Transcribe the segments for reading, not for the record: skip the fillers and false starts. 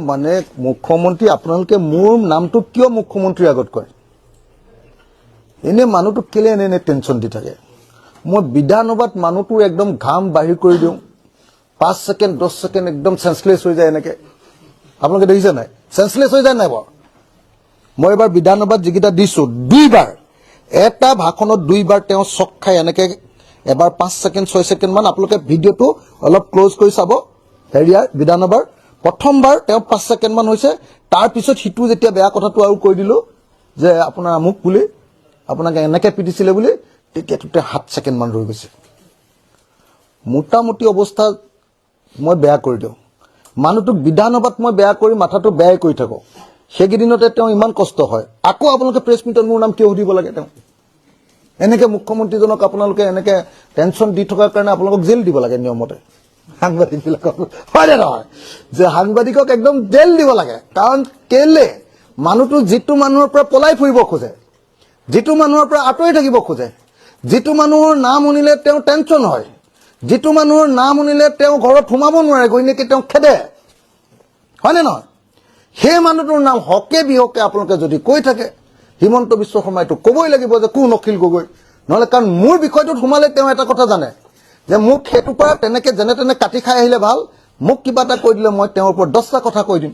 মানে মুখ্যমন্ত্ৰী আপোনালোকে মোৰ নামটো কিয় মুখ্যমন্ত্ৰীৰ আগত কয় এনে মানুহটো কেলে এনে টেনচন দি থাকে মই বিধানসভাত মানুহটো একদম ঘাম বাহিৰ কৰি দিওঁ 5 সেকেন্ড 10 সেকেন্ড একদম সেন্সলেস হৈ যায় এনেকে আপোনালোকে দেখিছে নাই সেন্সলেস হৈ যায় নাই বাৰু মই এবাৰ বিধানসভাত যিকিটা দিছো দুইবাৰ এটা ভাষণত দুইবাৰ তেওঁ চক খাই এনেকে এবাৰ 5 সেকেন্ড 6 সেকেন্ড মান আপোনালোকে ভিডিওটো অলপ ক্লোজ কৰি চাব হেৰিয়া বিধানসভাৰ প্ৰথমবাৰ তেওঁ 5 সেকেন্ড মান হৈছে তাৰ পিছত হিটু যেতিয়া বেয়া কথাটো আৰু কৈ দিলো যে আপোনাৰ আমুক বুলি আপোনাক এনেকে পিটিছিলে বুলি তেতিয়াতে 7 সেকেন্ড মান ৰৈ গৈছে মোটামুটি অৱস্থা মই বেয়া কৰি দিও মানুহটোক বিধানসভাত মই বেয়া কৰি মাথাটো বেয়া কৰি থাকো সেইগিদিনতে তেওঁ ইমান কষ্ট হয় আকৌ আপোনালোকে প্ৰেছ মিটত মোৰ নাম কিয় সুধিব লাগে তেওঁ এনেকে মুখ্যমন্ত্ৰীজনক আপোনালোকে এনেকে টেনচন দি থকাৰ কাৰণে আপোনালোকক জেল দিব লাগে নিয়মতে সাংবাদিকবিলাকক হয় নে নহয় যে সাংবাদিকক একদম জেল দিব লাগে কাৰণ কেলে মানুহটো যিটো মানুহৰ পৰা পলাই ফুৰিব খোজে যিটো মানুহৰ পৰা আঁতৰি থাকিব খোজে যিটো মানুহৰ নাম শুনিলে তেওঁ টেনচন হয় যিটো মানুহৰ নাম শুনিলে তেওঁ ঘৰত সোমাব নোৱাৰে গৈনেকি তেওঁ খেদে হয় নে নহয় সেই মানুহটোৰ নাম হকে বিহকে আপোনালোকে যদি কৈ থাকে হিমন্ত বিশ্ব শৰ্মাইটো কবই লাগিব যে কোন অখিল গগৈ নহলে কাৰণ মোৰ বিষয়টোত সোমালে তেওঁ এটা কথা জানে যে মোক হেতু পৰা তেনেকে জনে তেনে কাটি খাই আহিলে ভাল মোক কিবা এটা কৈ দিলে মই তেওঁৰ ওপৰত 10টা কথা কৈ দিম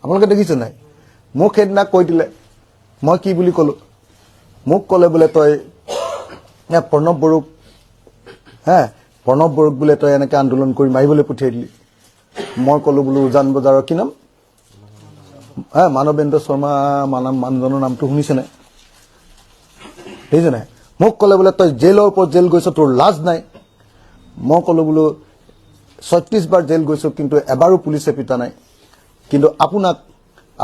আপোনালোকে দেখিছে নাই মোক হেদিনা কৈ দিলে মই কি বুলি কলো মোক কলে বোলে তই প্ৰণৱ বৰুক প্ৰণৱ বৰুক বোলে তই এনেকে আন্দোলন কৰি মাৰিবলৈ পঠিয়াই দিলি মই কলো বোলো উজান বজাৰৰ কি নাম মানৱেন্দ্ৰ শৰ্মা মানুহজনৰ নামটো শুনিছে নাই বুজিছে নাই মোক কলে বোলে তই জেলৰ ওপৰত জেল গৈছ তোৰ লাজ নাই মই কলো বোলো 36 বাৰ জেল গৈছ কিন্তু এবাৰো পুলিচে পিটা নাই কিন্তু আপোনাক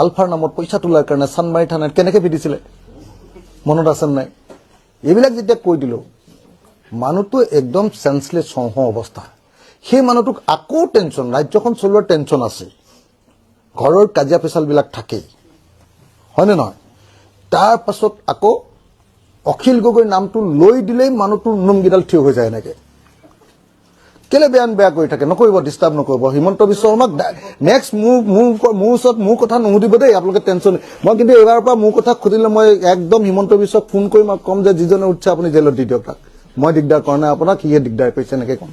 আলফাৰ নামত পইচা তোলাৰ কাৰণে চানমাৰী থানাত কেনেকে পিটিছিলে মনত আছে নাই এইবিলাক যেতিয়া কৈ দিলো মানুহটো একদম সেন্সলেস সংহ অৱস্থা সেই মানুহটোক আকৌ টেনচন ৰাজ্যখন চলোৱাৰ টেনচন আছে ঘৰৰ কাজিয়া পেছাল বিলাক থাকে হয়নে নহয় তাৰ পাছত আকৌ অখিল গগৈ নামটো লৈ দিলেই মানুহটোৰ নমগিডাল থিয় হৈ যায় এনেকে কেলে বেয়া কৰি থাকে নকৰিব ডিস্টাৰ্ব নকৰিব হিমন্ত বিশ্ব শৰ্মাক নেক্সট মোৰ ওচৰত মোৰ কথা নুসুধিব দেই আপোনালোকে টেনচন মই কিন্তু এবাৰৰ পৰা মোৰ কথা খুদিলে মই একদম হিমন্ত বিশ্বক ফোন কৰি মই কম যে যিজনে উঠছে আপুনি জেলত দি দিয়ক তাক মই দিগদাৰ কৰা নাই আপোনাক সিয়ে দিগদাৰ কৰিছে এনেকে কম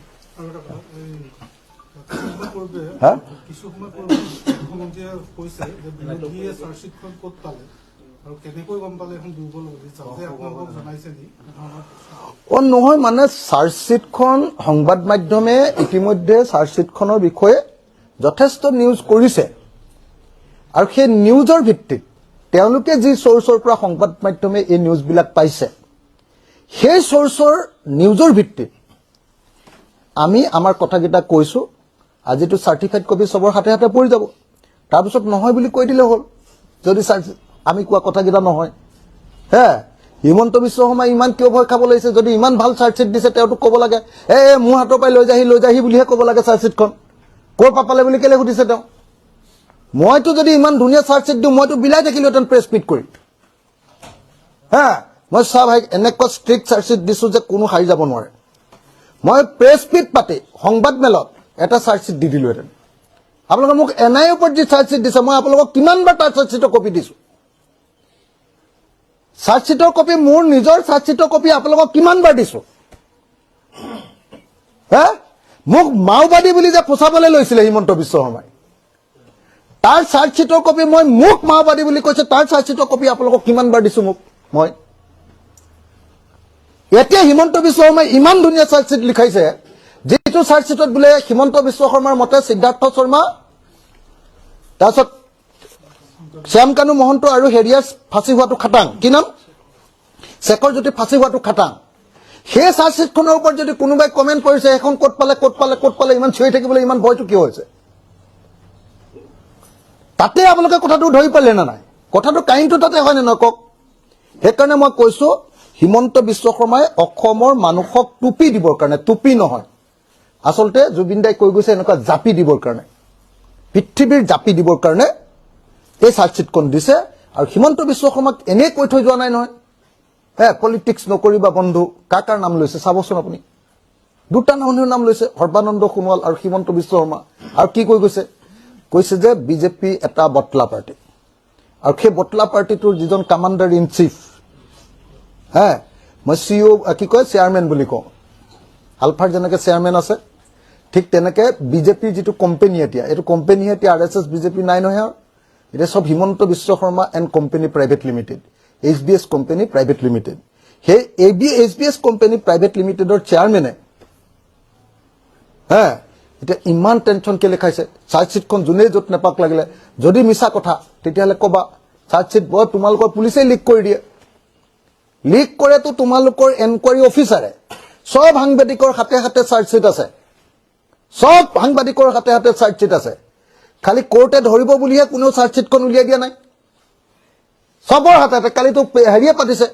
নহয় মানে চাৰ্জশ্বিটখন সংবাদ মাধ্যমে ইতিমধ্যে চাৰ্জশ্বিটখনৰ বিষয়ে যথেষ্ট নিউজ কৰিছে আৰু সেই নিউজৰ ভিত্তিত তেওঁলোকে যি সোৰ্সৰ পৰা সংবাদ মাধ্যমে এই নিউজবিলাক পাইছে সেই সোৰ্সৰ নিউজৰ ভিত্তিত আমি আমাৰ কথাকেইটা কৈছো আজিটো সাৰ্টিফাইড কপি সবৰ হাতে হাতে পৰি যাব তাৰ পিছত নহয় বুলি কৈ দিলে হ'ল যদি আমি কোৱা কথাকেইটা নহয় হিমন্ত বিশ্ব শৰ্মা ইমান কিয় ভয় খাব লাগিছে যদি ইমান ভাল চাৰ্জশ্বিট দিছে তেওঁটো ক'ব লাগে মোৰ হাতৰ পাই লৈ যাহি বুলিহে ক'ব লাগে চাৰ্জশ্বিটখন ক'ৰ পাপালে বুলি কেলে সুধিছে তেওঁ মইতো যদি ইমান ধুনীয়া চাৰ্জশ্বিট দিওঁ মইতো বিলাই থাকিলোহেঁতেন প্ৰেছ মিট কৰি মই চাহ ভাই এনেকুৱা ষ্ট্ৰিক্ট চাৰ্জশ্বিট দিছো যে কোনো হাৰি যাব নোৱাৰে মই প্ৰেছ মিট পাতি সংবাদ মেলত এটা চাৰ্জশ্বিট দি দিলোহেঁতেন আপোনালোকে মোক এনআইৰ ওপৰত যি চাৰ্জশ্বিট দিছে মই আপোনালোকক কিমানবাৰ তাৰ চাৰ্জশ্বিটৰ কপি দিছো চাৰ্জশ্বিটৰ কপি মোৰ নিজৰ চাৰ্জশ্বিটৰ কপি আপোনালোকক কিমানবাৰ দিছো মোক মাওবাদী বুলি যে ফচাবলৈ লৈছিলে হিমন্ত বিশ্ব শৰ্মাই তাৰ চাৰ্জশ্বিটৰ কপি মই মোক মাওবাদী বুলি কৈছে তাৰ চাৰ্জশ্বিটৰ কপি আপোনালোকক কিমানবাৰ দিছো মই এতিয়া হিমন্ত বিশ্ব শৰ্মাই ইমান ধুনীয়া চাৰ্জশ্বিট লিখাইছে যেটো চাৰ্জশ্বিটত বোলে হিমন্ত বিশ্ব শৰ্মাৰ মতে সিদ্ধাৰ্থ শৰ্মা তাৰছত শ্যামকানু মহন্ত আৰু হেৰিয়াৰ ফাঁসি হোৱাটো খাটাং কি নাম শেখৰ জ্যোতি ফাঁসি হোৱাটো খাটাং সেই চাৰ্জশ্বিটখনৰ ওপৰত যদি কোনোবাই কমেন্ট কৰিছে এখন ক'ত পালে ইমান চিঞৰি থাকিবলৈ ইমান ভয়টো কিয় হৈছে তাতে আপোনালোকে কথাটো ধৰি পালে না নাই কথাটো কাহিনীটো তাতে হয় নে নহয় কওক সেইকাৰণে মই কৈছো হিমন্ত বিশ্ব শৰ্মাই অসমৰ মানুহক টুপি দিবৰ কাৰণে টুপি নহয় আসলতে জুবিন দাই কৈ গৈছে এনেকুৱা জাপি দিবৰ কাৰণে পৃথিৱীৰ জাপি দিবৰ কাৰণে এই চাৰ্জশ্বিটখন দিছে আৰু হিমন্ত বিশ্ব শৰ্মাক এনে কৈ থৈ যোৱা নাই নহয় পলিটিক্স নকৰিবা বন্ধু কাৰ নাম লৈছে চাবচোন আপুনি দুটা মানুহৰ নাম লৈছে সৰ্বানন্দ সোণোৱাল আৰু হিমন্ত বিশ্ব শৰ্মা আৰু কি কৈ গৈছে কৈছে যে বিজেপি এটা বটলা পাৰ্টি আৰু সেই বটলা পাৰ্টিটোৰ যিজন কমাণ্ডাৰ ইন চিফ হা মই CEO কি কয় চেয়াৰমেন বুলি কওঁ আলফাৰ যেনেকৈ চেয়াৰমেন আছে ঠিক তেনেকৈ বিজেপিৰ যিটো কোম্পানী এতিয়া এইটো কোম্পানী এতিয়া RSS বিজেপি নাই নহয় আৰু এটা সব Himanta Biswa Sarma and company private limited HBS company private limited সেই HBS কোম্পানী প্ৰাইভেট লিমিটেডৰ চেয়াৰমেনে হা এতিয়া ইমান টেনচন কেলে খাইছে চাৰ্জশিটখন যোনে য'ত নেপাক লাগিলে যদি মিছা কথা তেতিয়াহ'লে ক'বা চাৰ্জশিট বৰ তোমালোকৰ পুলিচে লিক কৰি দিয়ে লিক কৰেতো তোমালোকৰ এনকোয়াৰী অফিচাৰে সব সাংবাদিকৰ হাতে হাতে চাৰ্জশিট আছে সব সাংবাদিকৰ হাতে হাতে চাৰ্জশিট আছে খালি কোৰ্টে ধৰিব বুলিহে কোনো চাৰ্জশিটখন উলিয়াই দিয়া নাই সবৰ হাতে হাতে কালিতো হেৰিয়ে পাতিছে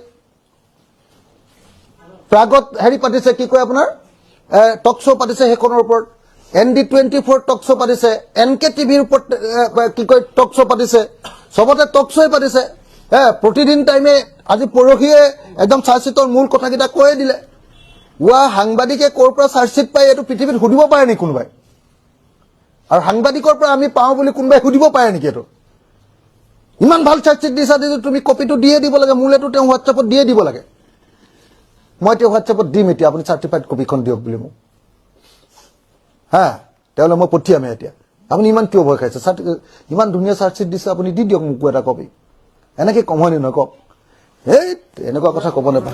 প্ৰাগত হেৰি পাতিছে কি কয় আপোনাৰ টক শ্ব' পাতিছে সেইখনৰ ওপৰত ND24 টক শ্ব' পাতিছে NK টিভিৰ ওপৰত কি কয় টক শ্ব' পাতিছে সবতে টক শ্ব'ই পাতিছে প্ৰতিদিন টাইমে আজি পৰহিয়ে একদম চাৰ্জশিটৰ মূল কথাকেইটা কৈয়ে দিলে সাংবাদিকে ক'ৰ পৰা চাৰ্জশিট পায় এইটো পৃথিৱীত সুধিব পাৰে নেকি কোনোবাই আৰু সাংবাদিকৰ পৰা আমি পাওঁ বুলি কোনোবাই সুধিব পাৰে নেকি এইটো ইমান ভাল চাৰ্জশিট দিছা তুমি কপিটো দিয়ে দিব লাগে মোলেতো তেওঁ হোৱাটছএপত দিয়ে দিব লাগে মই এতিয়া হোৱাটছএপত দিম এতিয়া আপুনি চাৰ্টিফাইড কপিখন দিয়ক বুলি মোক হা তেতিয়াহ'লে মই পঠিয়ামে এতিয়া আপুনি ইমান কিয় ভয় খাইছে ইমান ধুনীয়া চাৰ্জশিট দিছে আপুনি দি দিয়ক মোকো এটা কপি এনেকৈ কম হয়নে নহয় কওক এই এনেকুৱা কথা ক'ব নাপায়